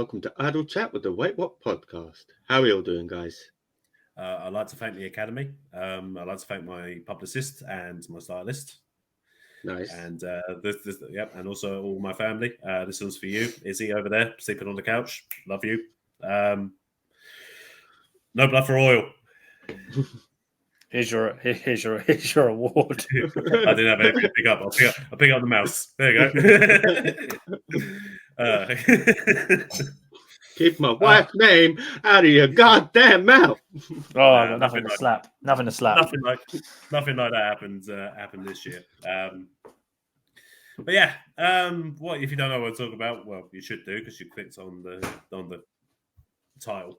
welcome to Idle Chat with the Wait What podcast. How are you all doing, guys? I'd like to thank the Academy. I'd like to thank my publicist and my stylist. Nice. And and also all my family. This one's for you, Izzy, over there, sleeping on the couch. Love you. No blood for oil. Here's your award. I didn't have anything to pick up. I'll pick up the mouse. There you go. Keep my wife's name out of your goddamn mouth. Oh, nothing to slap. Nothing to slap. Nothing like that happened this year. But yeah, what if you don't know what I'm talking about? Well, you should do because you clicked on the title.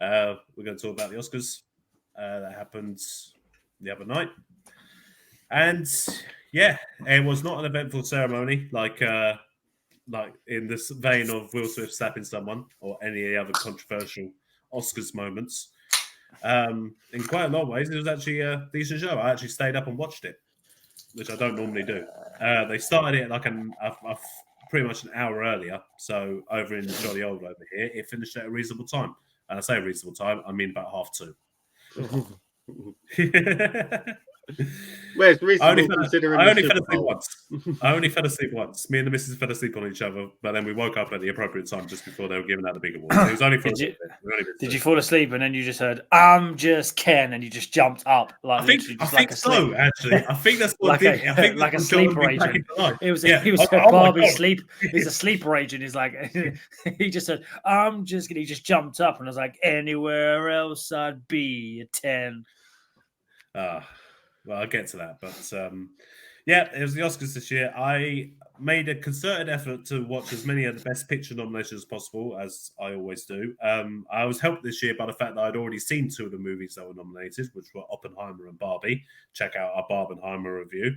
We're going to talk about the Oscars that happened the other night, and yeah, it was not an eventful ceremony like in this vein of Will Smith slapping someone or any other controversial Oscars moments. In quite a lot of ways, it was actually a decent show. I actually stayed up and watched it, which I don't normally do. They started it like pretty much an hour earlier. So over in Jolly Old over here, it finished at a reasonable time. And I say reasonable time, I mean about 2:30. Where's reasonable considering I only fell asleep once. Me and the missus fell asleep on each other, but then we woke up at the appropriate time just before they were giving out the big award. It was only for Did you fall asleep and then you just heard "I'm just Ken" and you just jumped up like I think so. Actually, I think that's what did. I think like a sleeper agent. He was Barbie sleep. He's a sleeper agent. He's like he just said "I'm just," and he just jumped up and was like, "Anywhere else I'd be a 10." Well, I'll get to that. But yeah, it was the Oscars this year. I made a concerted effort to watch as many of the Best Picture nominations as possible, as I always do. I was helped this year by the fact that I'd already seen 2 of the movies that were nominated, which were Oppenheimer and Barbie. Check out our Barbenheimer review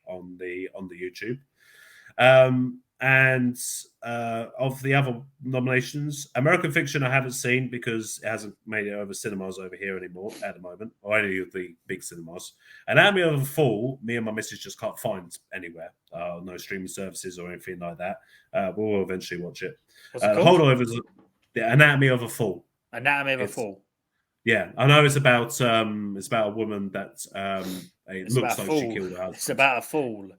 on the YouTube. And of the other nominations, American Fiction I haven't seen because it hasn't made it over cinemas over here anymore at the moment, or any of the big cinemas. Anatomy of a Fall, me and my missus just can't find anywhere. No streaming services or anything like that. We'll eventually watch it. Holdovers, the Anatomy of a Fall. Anatomy of a Fall. Yeah, I know it's about a woman that it looks like she killed her husband. It's about a fool.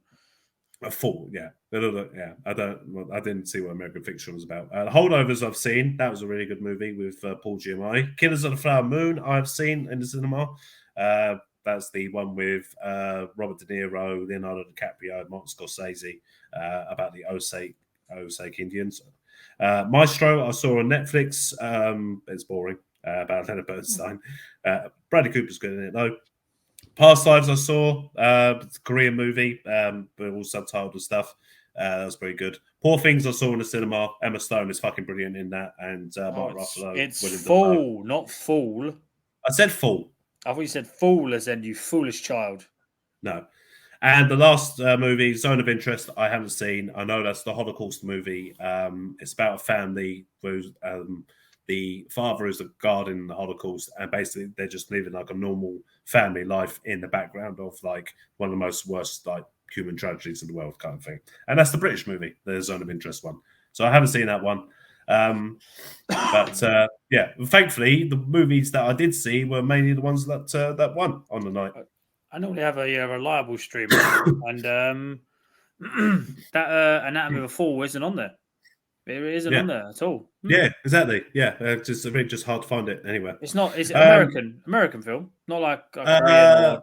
A fool, yeah. Yeah, I didn't see what American Fiction was about. Holdovers I've seen. That was a really good movie with Paul Giamatti. Killers of the Flower Moon I've seen in the cinema. That's the one with Robert De Niro, Leonardo DiCaprio, Martin Scorsese about the Osage Indians. Maestro I saw on Netflix. It's boring. About Leonard Bernstein. Bradley Cooper's good in it though. Past Lives I saw, it's a Korean movie, but all subtitled and stuff. That was pretty good. Poor Things I saw in the cinema. Emma Stone is fucking brilliant in that, and Mark Ruffalo. It's Fool, not Fool. I said Fool. I thought you said Fool as in you foolish child. No. And the last movie, Zone of Interest, I haven't seen. I know that's the Holocaust movie. It's about a family who's the father is a guard in the Holocaust, and basically they're just living like a normal family life in the background of like one of the most worst like human tragedies in the world kind of thing. And that's the British movie, the Zone of Interest one. So I haven't seen that one. But yeah, thankfully the movies that I did see were mainly the ones that won on the night. I normally have a reliable streamer, and that Anatomy of a Fall isn't on there. It isn't on there at all. Yeah, exactly. Yeah, it's just hard to find it anywhere. It's not. Is it American film? Not like Korean.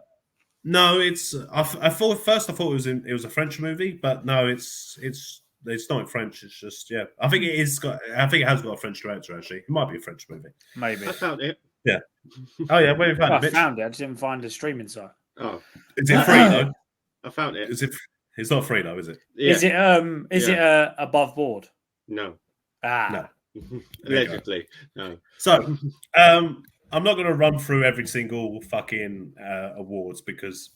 No, it's. I thought it was a French movie, but no, it's not in French. It's just I think it is. I think it has got a French director. Actually, it might be a French movie. Maybe I found it. Yeah. Oh yeah, where you found it? I found it. I just didn't find the streaming site. Oh, is it free though? I found it. Is it? It's not free though, is it? Yeah. Is it above board? No. No. Allegedly, no. So, I'm not going to run through every single fucking awards because,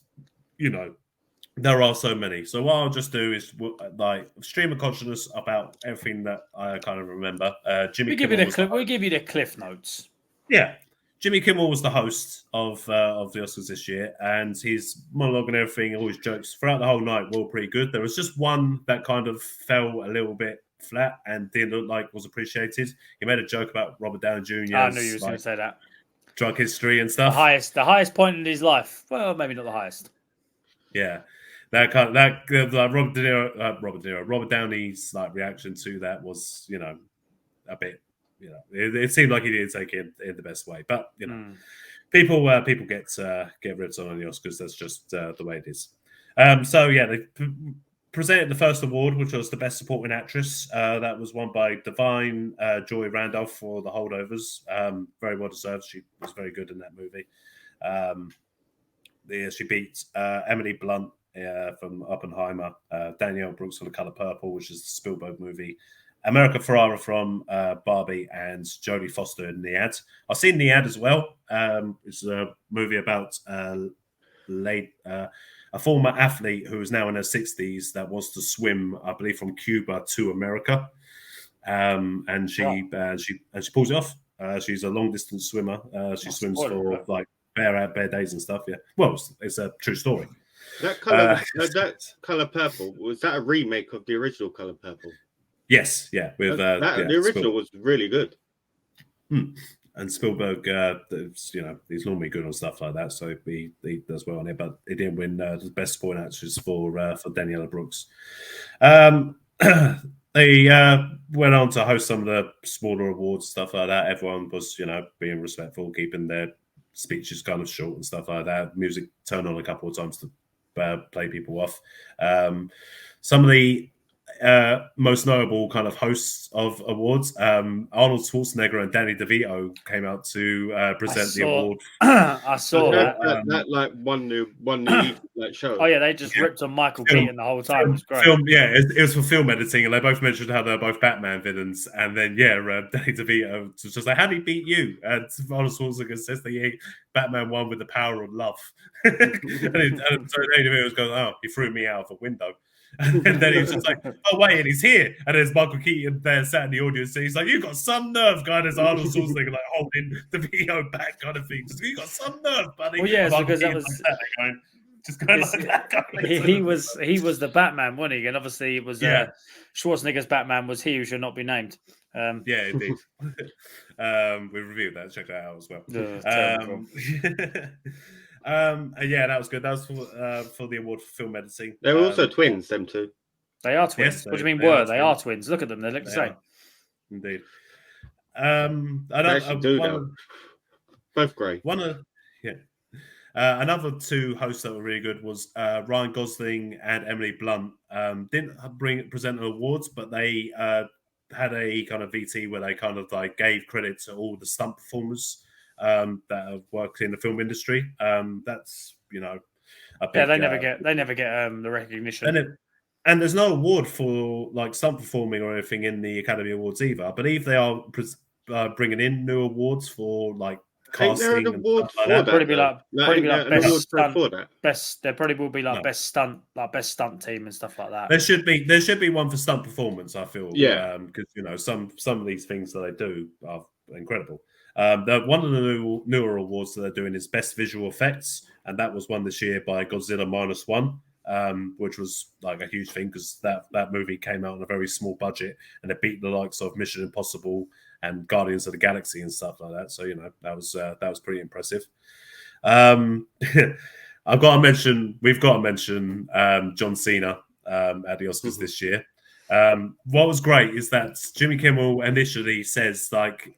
there are so many. So what I'll just do is like stream of consciousness about everything that I kind of remember. We'll give you the cliff notes. Yeah. Jimmy Kimmel was the host of the Oscars this year, and his monologue and everything, all his jokes throughout the whole night were all pretty good. There was just one that kind of fell a little bit flat and didn't look like was appreciated. He made a joke about Robert Downey Jr. I knew you was going to say that. Drug history and stuff. The highest point in his life. Well, maybe not the highest. Yeah, like Robert Downey's like reaction to that was, a bit, it seemed like he didn't take it in the best way, but people get ripped on the Oscars. That's just the way it is. So yeah, they presented the first award, which was the Best Supporting Actress. That was won by Divine Joy Randolph for The Holdovers. Very well deserved. She was very good in that movie. She beat Emily Blunt from Oppenheimer, Danielle Brooks for The Color Purple, which is the Spielberg movie, America Ferrara from Barbie, and Jodie Foster in The Ad. I've seen The Ad as well. It's a movie about a former athlete who is now in her 60s that wants to swim, I believe, from Cuba to America, and she pulls it off. She's a long distance swimmer. She swims for like bare days and stuff. Yeah, well, it's a true story. That color purple, was that a remake of the original Color Purple? Yes, yeah. With the original was really good. And Spielberg, he's normally good on stuff like that, so he does well on it. But he didn't win the Best Supporting Actress for Daniela Brooks. They went on to host some of the smaller awards, stuff like that. Everyone was, being respectful, keeping their speeches kind of short and stuff like that. Music turned on a couple of times to play people off. Some of the most notable kind of hosts of awards, Arnold Schwarzenegger and Danny DeVito came out to present the award. I saw that. That like one new like show. Oh yeah, they just ripped on Michael Keaton the whole time. It was great. It was for film editing, and they both mentioned how they're both Batman villains. And then Danny DeVito was just like, "How did he beat you?" And Arnold Schwarzenegger says that Batman won with the power of love. and so Danny DeVito was going, "Oh, he threw me out of a window." And then he was just like, "Oh wait, and he's here." And there's Michael Keaton there sat in the audience, and he's like, "You got some nerve," guy. There's Arnold Schwarzenegger like holding the video back, kind of thing. Just, "You got some nerve, buddy." Well, yeah, because that was going like that. He was the Batman, wasn't he? And obviously, it was Schwarzenegger's Batman was he who should not be named. Yeah, indeed. We reviewed that. Check that out as well. That was good. That was for the award for film editing. They were also twins, them two. They are twins. Yes, what do you mean were? They are twins. Look at them. They look the same. Indeed. Both great. Another two hosts that were really good was Ryan Gosling and Emily Blunt. Didn't present awards, but they had a kind of VT where they kind of like gave credit to all the stunt performers that have worked in the film industry. That's they never get the recognition. And there's no award for like stunt performing or anything in the Academy Awards either. I believe they are bringing in new awards for like casting and stuff like that. Probably be like best stunt. There probably will be like best stunt team and stuff like that. There should be one for stunt performance. I feel because some of these things that they do are incredible. One of the newer awards that they're doing is Best Visual Effects, and that was won this year by Godzilla -1, which was like a huge thing because that movie came out on a very small budget and it beat the likes of Mission Impossible and Guardians of the Galaxy and stuff like that. So that was pretty impressive. We've got to mention John Cena at the Oscars this year. What was great is that Jimmy Kimmel initially says like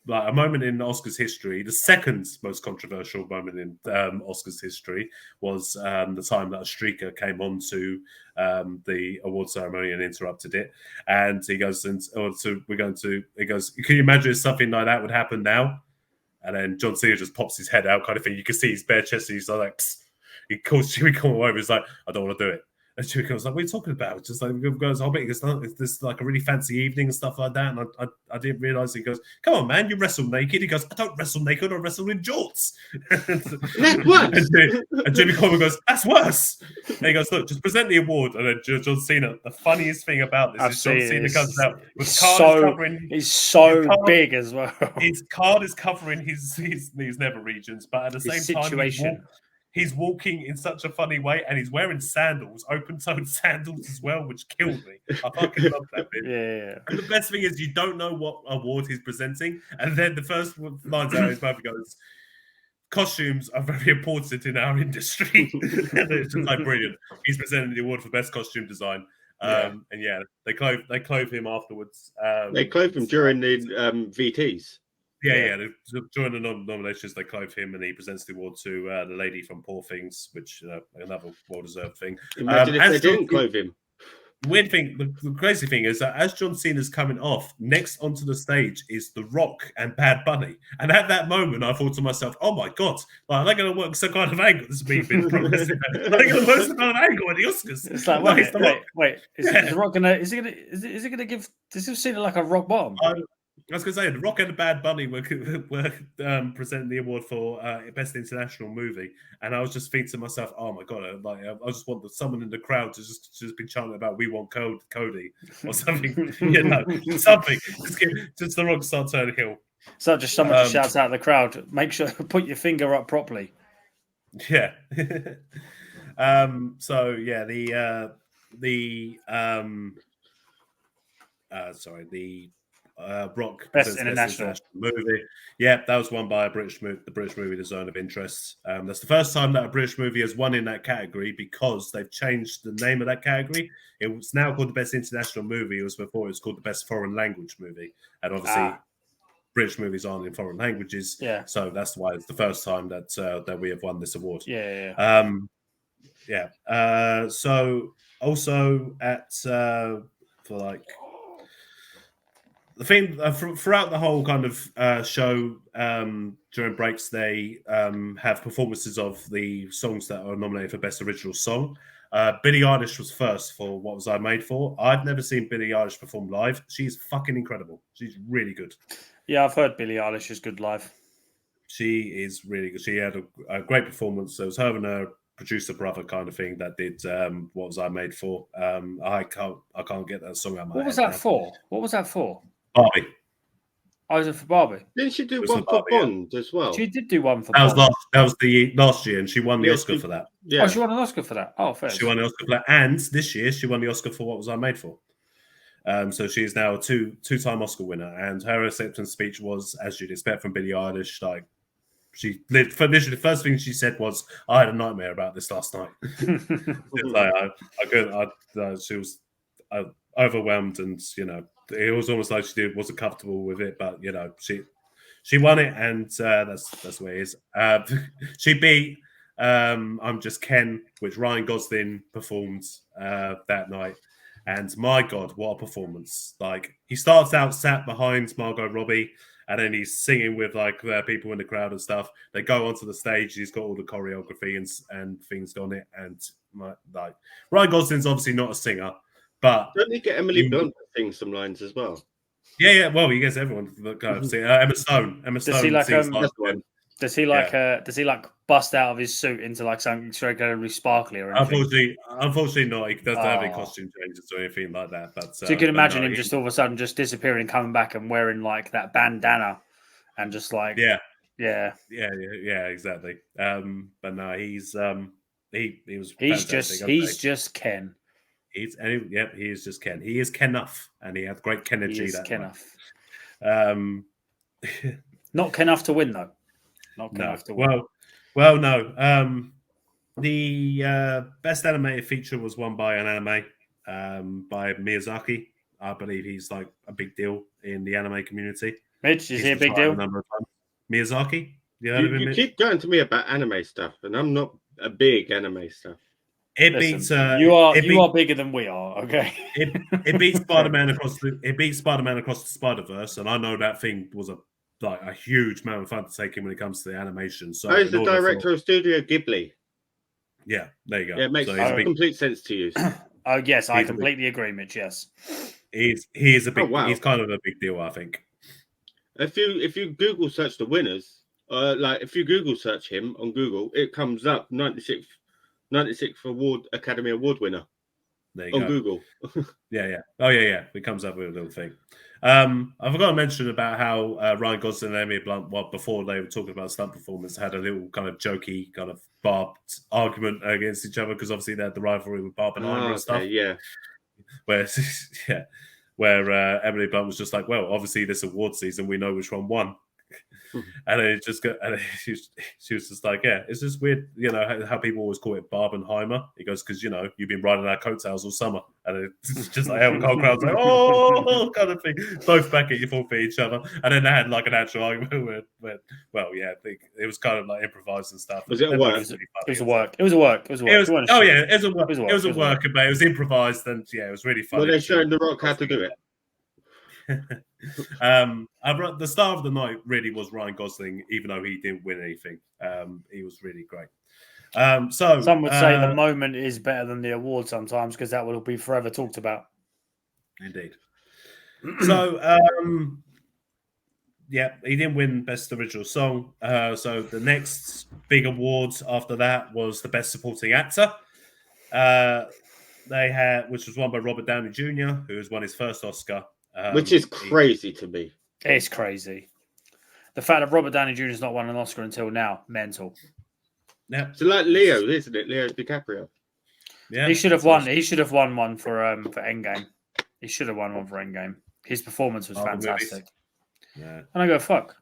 a moment in Oscars history, the second most controversial moment in Oscars history was the time that a streaker came on to the award ceremony and interrupted it. And he goes, he goes, "Can you imagine if something like that would happen now?" And then John Cena just pops his head out, kind of thing. You can see his bare chest. And he's like, psst. He calls Jimmy Kimmel over. He's like, "I don't want to do it." And Jimmy Kimmel's like, "What are you talking about?" It's just like, he goes, "Oh, it's this like a really fancy evening and stuff like that." And I didn't realize. He goes, "Come on, man, you wrestle naked." He goes, "I don't wrestle naked. I wrestle in jorts." That's worse. And Jimmy Kimmel goes, "That's worse." And he goes, "Look, just present the award." And then John Cena. The funniest thing about this is John Cena comes out with card covering. He's so big as well. His card is covering his nether regions, but at the same time, he's walking in such a funny way, and he's wearing sandals, open-toed sandals as well, which killed me. I fucking love that bit. Yeah. And the best thing is you don't know what award he's presenting, and then the first lines out of his mouth goes, "Costumes are very important in our industry." And it's just like brilliant. He's presenting the award for best costume design. And they clove him afterwards. They clove him during the VTs. During the nominations, they clove him, and he presents the award to the lady from Poor Things, which another well-deserved thing. Imagine if they didn't clove him. Weird thing, the crazy thing is that as John Cena's coming off, next onto the stage is The Rock and Bad Bunny. And at that moment, I thought to myself, "Oh my god, are they going to work some kind of angle?" This has been progressive. Are they going to work some kind of angle at the Oscars? It's like, wait. Is The Rock gonna? Is it gonna give? Does it seem like a rock bottom? I was going to say, The Rock and the Bad Bunny were presenting the award for Best International Movie, and I was just thinking to myself, "Oh my god!" I just want someone in the crowd to just be chanting about "We want Cody" or something, something. Just The Rock start turning heel. So just someone just shouts out in the crowd, "Make sure put your finger up properly." Yeah. Rock Best international movie. Yeah, that was won by the British movie, The Zone of Interest. That's the first time that a British movie has won in that category because they've changed the name of that category. It was now called the Best International Movie. It was before it was called the Best Foreign Language Movie, and obviously British movies aren't in foreign languages. Yeah, so that's why it's the first time that we have won this award. Yeah. So also at for like. The thing throughout the whole kind of show during breaks, they have performances of the songs that are nominated for Best Original Song. Billie Eilish was first for What Was I Made For. I've never seen Billie Eilish perform live. She's fucking incredible. She's really good. Yeah, I've heard Billie Eilish is good live. She is really good. She had a great performance. It was her and her producer brother kind of thing that did What Was I Made For. I can't get that song out of my head. What was that for? Barbie. Oh, was it for Barbie? Didn't she do one for Bond as well? She did do one for Bond. That was the last year, and she won the Oscar for that. Yeah. Oh, she won an Oscar for that. Oh, fair. She won the Oscar for that, and this year she won the Oscar for What Was I Made For. So she is now a two-time Oscar winner, and her acceptance speech was, as you'd expect from Billie Eilish, like she lived. Initially, the first thing she said was, "I had a nightmare about this last night." She was overwhelmed, and it was almost like she wasn't comfortable with it, but she won it, and that's the way it is. She beat "I'm Just Ken," which Ryan Gosling performed that night, and my God, what a performance! Like he starts out sat behind Margot Robbie, and then he's singing with like people in the crowd and stuff. They go onto the stage. He's got all the choreography and things on it, and like Ryan Gosling's obviously not a singer. But don't they get Emily Blunt to sing some lines as well? Yeah. Well, he gets everyone to kind of sing. Emma Stone. Does he like bust out of his suit into like something extraordinarily sparkly or anything? Unfortunately not. He doesn't have any costume changes or anything like that. But so you can imagine him just all of a sudden just disappearing and coming back and wearing like that bandana and just like yeah, exactly. But no, he's just Ken. He is just Ken. He is Ken-uff, and he had great Ken-energy. He is Ken-uff. Not Ken-uff to win, though. Not Ken-uff to win. Well, no. The best animated feature was won by an anime by Miyazaki. I believe he's like a big deal in the anime community. Mitch, is he a big deal? Miyazaki? You keep going to me about anime stuff, and I'm not a big anime stuff. It beats. You are bigger than we are. Okay. It beats Spider-Man across the Spider-Verse, and I know that thing was a huge amount of fun to take in when it comes to the animation. So he's the director of Studio Ghibli. Yeah, there you go. Yeah, it makes complete sense to use. Oh yes, I completely agree, Mitch. Yes, he is a big. Oh, wow. He's kind of a big deal, I think. If you Google search the winners, if you Google search him on Google, it comes up 96th Academy Award winner. There you go. Google. Yeah. Oh, yeah. It comes up with a little thing. I forgot to mention about how Ryan Gosling and Emily Blunt, before they were talking about stunt performance, had a little kind of jokey, kind of barbed argument against each other because obviously they had the rivalry with Barbenheimer and stuff. Yeah. Where Emily Blunt was just like, well, obviously this award season, we know which one won. And it just got, and she was just like, yeah, it's just weird, how people always call it Barbenheimer. He goes, because you've been riding our coattails all summer, and it's just like the whole crowd's like, oh, kind of thing, both back at you for each other. And then they had like an actual argument where I think it was kind of like improvised and stuff. Was it a work? It was a work. It was a work. It was a work. It was a work, but it was improvised, and it was really funny. Well, they showed The Rock how to do it. The star of the night really was Ryan Gosling, even though he didn't win anything. He was really great. So some would say the moment is better than the award sometimes because that will be forever talked about. Indeed. So he didn't win Best Original Song. So the next big award after that was the Best Supporting Actor. They had, which was won by Robert Downey Jr., who has won his first Oscar. Which is crazy to me. It's crazy. The fact that Robert Downey Jr. has not won an Oscar until now, mental. Yeah. So like Leo, isn't it? Leo DiCaprio. Yeah. He should have won. He should have won one for Endgame. He should have won one for Endgame. His performance was fantastic. Yeah. And I go, fuck.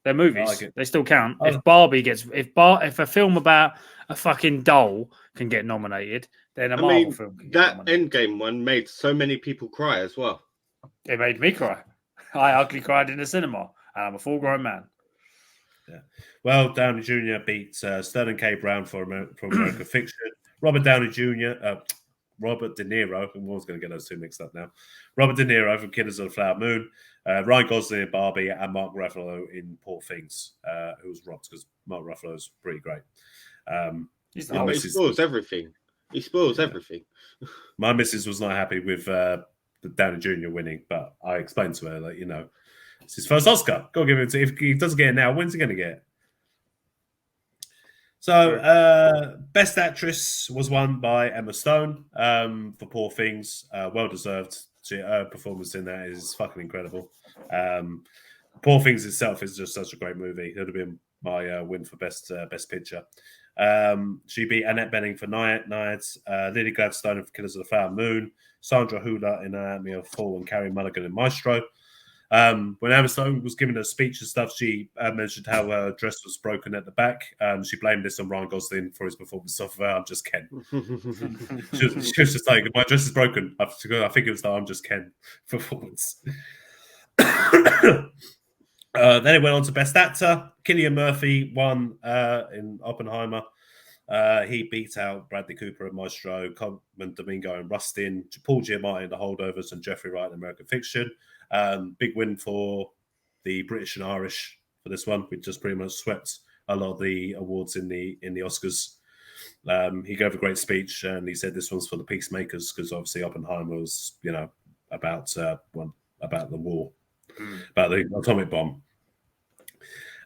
They're movies. They still count. Oh. If Barbie gets if a film about a fucking doll can get nominated, then a Marvel film can get nominated. Endgame one made so many people cry as well. It made me cry. I ugly cried in the cinema, and I'm a full-grown man. Yeah. Well, Downey Jr. beat Sterling K. Brown for American Fiction. Robert Downey Jr. Robert De Niro. I'm always going to get those two mixed up now. Robert De Niro for Killers of the Flower Moon. Ryan Gosling in Barbie, and Mark Ruffalo in Poor Things, who was rocked because Mark Ruffalo's pretty great. He spoils everything. He spoils everything. My missus was not happy with Downey Jr. winning, but I explained to her that it's his first Oscar. Go give it to. If he doesn't get it now, when's he going to get it? So, Best Actress was won by Emma Stone for Poor Things. Well deserved. Her performance in that is fucking incredible. Poor Things itself is just such a great movie. It would have been my win for Best Picture. She beat Annette Bening for Naiads, Lily Gladstone for Killers of the Flower Moon, Sandra Hüller in Anatomy of a Fall, and Carey Mulligan in Maestro. When Emma Stone was giving her speech and stuff, she mentioned how her dress was broken at the back. She blamed this on Ryan Gosling for his performance of I'm Just Ken. she was just like, my dress is broken. I think it was the I'm Just Ken performance. Then it went on to Best Actor. Cillian Murphy won in Oppenheimer. He beat out Bradley Cooper in Maestro, Colman Domingo in Rustin, Paul Giamatti in The Holdovers, and Jeffrey Wright in American Fiction. Big win for the British and Irish for this one. We just pretty much swept a lot of the awards in the Oscars. He gave a great speech, and he said this one's for the peacemakers because obviously Oppenheimer was, about the war, about the atomic bomb.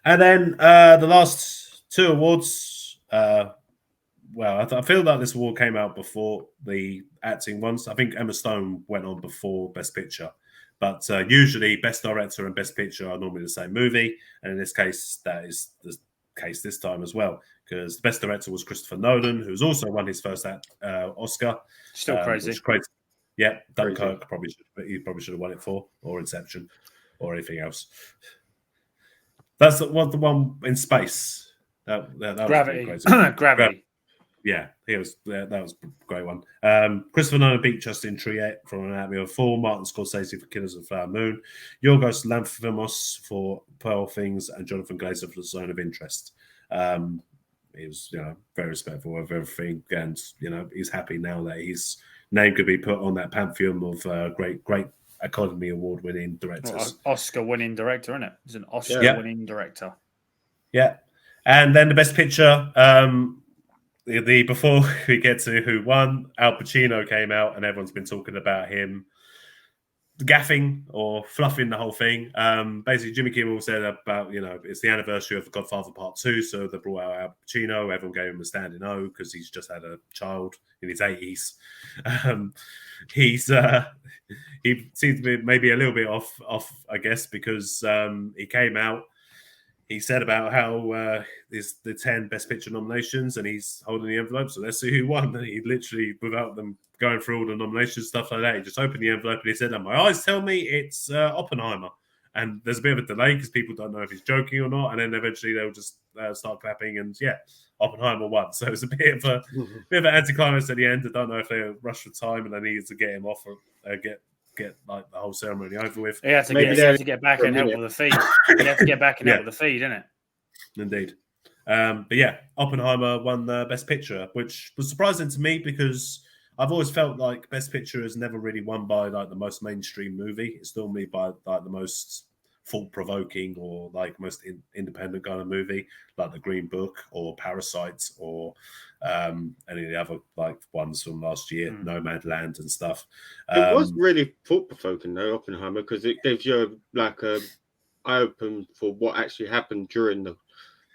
And then the last two awards. I feel like this award came out before the acting ones. I think Emma Stone went on before Best Picture. But usually Best Director and Best Picture are normally the same movie. And in this case, that is the case this time as well. Because the Best Director was Christopher Nolan, who's also won his first Oscar. Still crazy. Crazy. Yeah, Dunkirk probably should have won it for, or Inception, or anything else. That's the one in space. That Gravity. Was crazy. Gravity. Yeah, that was a great one. Christopher Nolan beat Justin Triet from Anatomy of a Fall, Martin Scorsese for Killers of the Flower Moon, Yorgos Lanthimos for Pearl Things, and Jonathan Glazer for The Zone of Interest. He was, very respectful of everything, and he's happy now that his name could be put on that pantheon of great Academy Award-winning directors. Oscar-winning director, isn't it? He's an Oscar-winning director. Yeah, and then the Best Picture. Before we get to who won, Al Pacino came out, and everyone's been talking about him gaffing or fluffing the whole thing. Basically, Jimmy Kimmel said about, it's the anniversary of Godfather Part 2, so they brought out Al Pacino. Everyone gave him a standing O because he's just had a child in his 80s. He seems to be maybe a little bit off, I guess, because he came out. He said about how there's the 10 Best Picture nominations and he's holding the envelope. So let's see who won. And he literally, without them going through all the nominations, stuff like that, he just opened the envelope and he said, my eyes tell me it's Oppenheimer. And there's a bit of a delay because people don't know if he's joking or not. And then eventually they'll just start clapping and Oppenheimer won. So it's a bit of an anticlimax at the end. I don't know if they rushed for time and they needed to get him off or get like the whole ceremony over with. He had to get back and help with the feed. He had to get back and help with the feed, didn't it? Indeed. But Oppenheimer won the Best Picture, which was surprising to me because I've always felt like Best Picture is never really won by like the most mainstream movie. It's normally by like the most thought-provoking or like most independent kind of movie, like The Green Book or Parasite or any of the other like ones from last year, Nomadland and stuff. It was really thought-provoking though, Oppenheimer, because it gives you like a eye open for what actually happened during the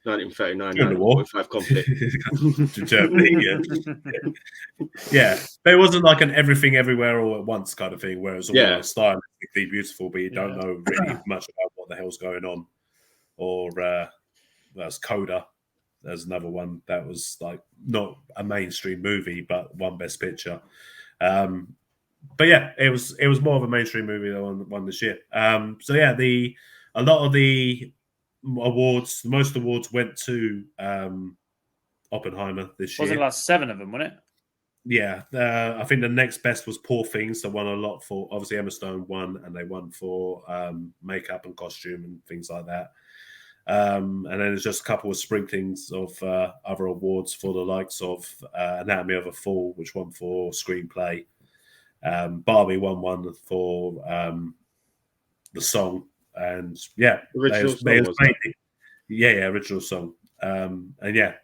1939-1945 conflict. To Germany, yeah. But it wasn't like an everything everywhere all at once kind of thing, where it's all like stylistically beautiful, but you don't know really much about what the hell's going on. Or that's Coda. There's another one that was like not a mainstream movie, but won Best Picture. But it was more of a mainstream movie that won this year. A lot of the awards, most awards went to Oppenheimer this year. Wasn't it like 7 of them, wasn't it? Yeah, I think the next best was Poor Things. They won a lot for, obviously Emma Stone won, and they won for makeup and costume and things like that. And then there's just a couple of sprinklings of other awards for the likes of Anatomy of a Fall, which won for screenplay. Barbie won one for the song. And original song. And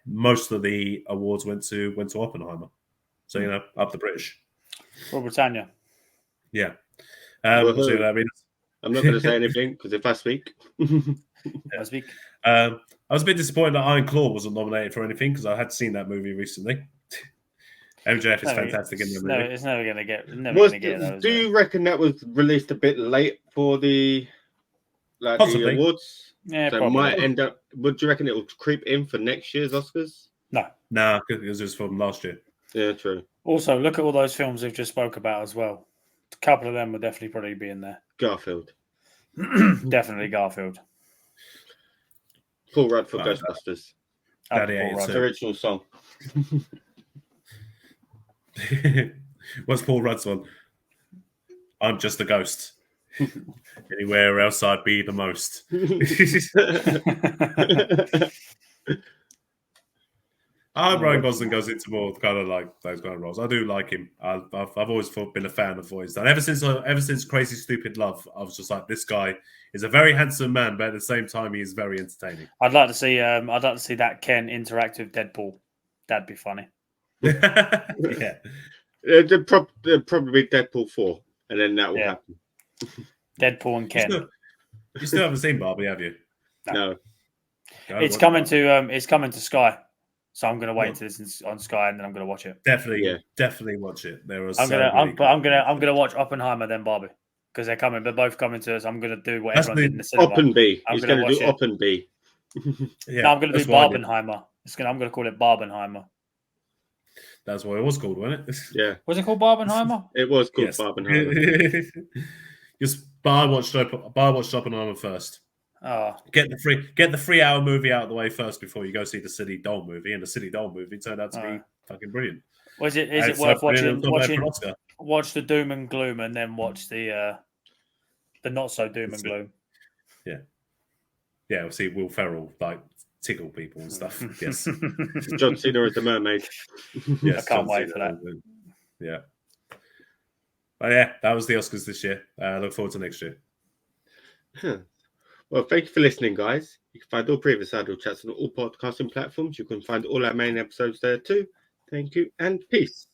most of the awards went to Oppenheimer. So up the British. For Britannia. Yeah. Well, see what I mean? I'm not going to say anything because if I speak, I was a bit disappointed that Iron Claw wasn't nominated for anything because I had seen that movie recently. MJF is fantastic in the movie. It's never going to get. Do you reckon that was released a bit late for the the awards? Yeah, so it might end up. Would you reckon it will creep in for next year's Oscars? No, because it was just from last year. Yeah, true. Also, look at all those films we've just spoke about as well. A couple of them would definitely probably be in there. Garfield. Definitely Garfield. Paul Rudd for Ghostbusters. Original song. What's Paul Rudd's one? I'm just a ghost. Anywhere else I'd be the most. I hope Ryan Gosling goes into more kind of like those kind of roles. I do like him. I've always been a fan of what he's done. Ever since Crazy Stupid Love, I was just like, this guy is a very handsome man, but at the same time, he is very entertaining. I'd like to see that Ken interact with Deadpool. That'd be funny. Yeah. They'll probably be Deadpool 4, and then that will happen. Deadpool and Ken. You still haven't seen Barbie, have you? No. It's coming to Sky. So I'm going to wait until it's on Sky, and then I'm going to watch it. Definitely watch it. I'm going to watch Oppenheimer then Barbie because they're coming. They're both coming to us. I'm going to do what everyone did in the cinema. Oppenby. He's going to do Oppenby. No, I'm going to do Barbenheimer. I'm going to call it Barbenheimer. That's what it was called, wasn't it? Yeah. Was it called Barbenheimer? It was called Barbenheimer. But I watched Oppenheimer first. Oh. Get the 3-hour movie out of the way first before you go see the City Doll movie, and the City Doll movie turned out to be fucking brilliant. Is it worth watching? Watch the doom and gloom, and then watch the not so doom and gloom. Yeah, we'll see Will Ferrell like tickle people and stuff. Yes, John Cena as the mermaid. Yes, I can't wait for that. Yeah, but that was the Oscars this year. Look forward to next year. Well, thank you for listening, guys. You can find all previous Idle Chats on all podcasting platforms. You can find all our main episodes there too. Thank you and peace.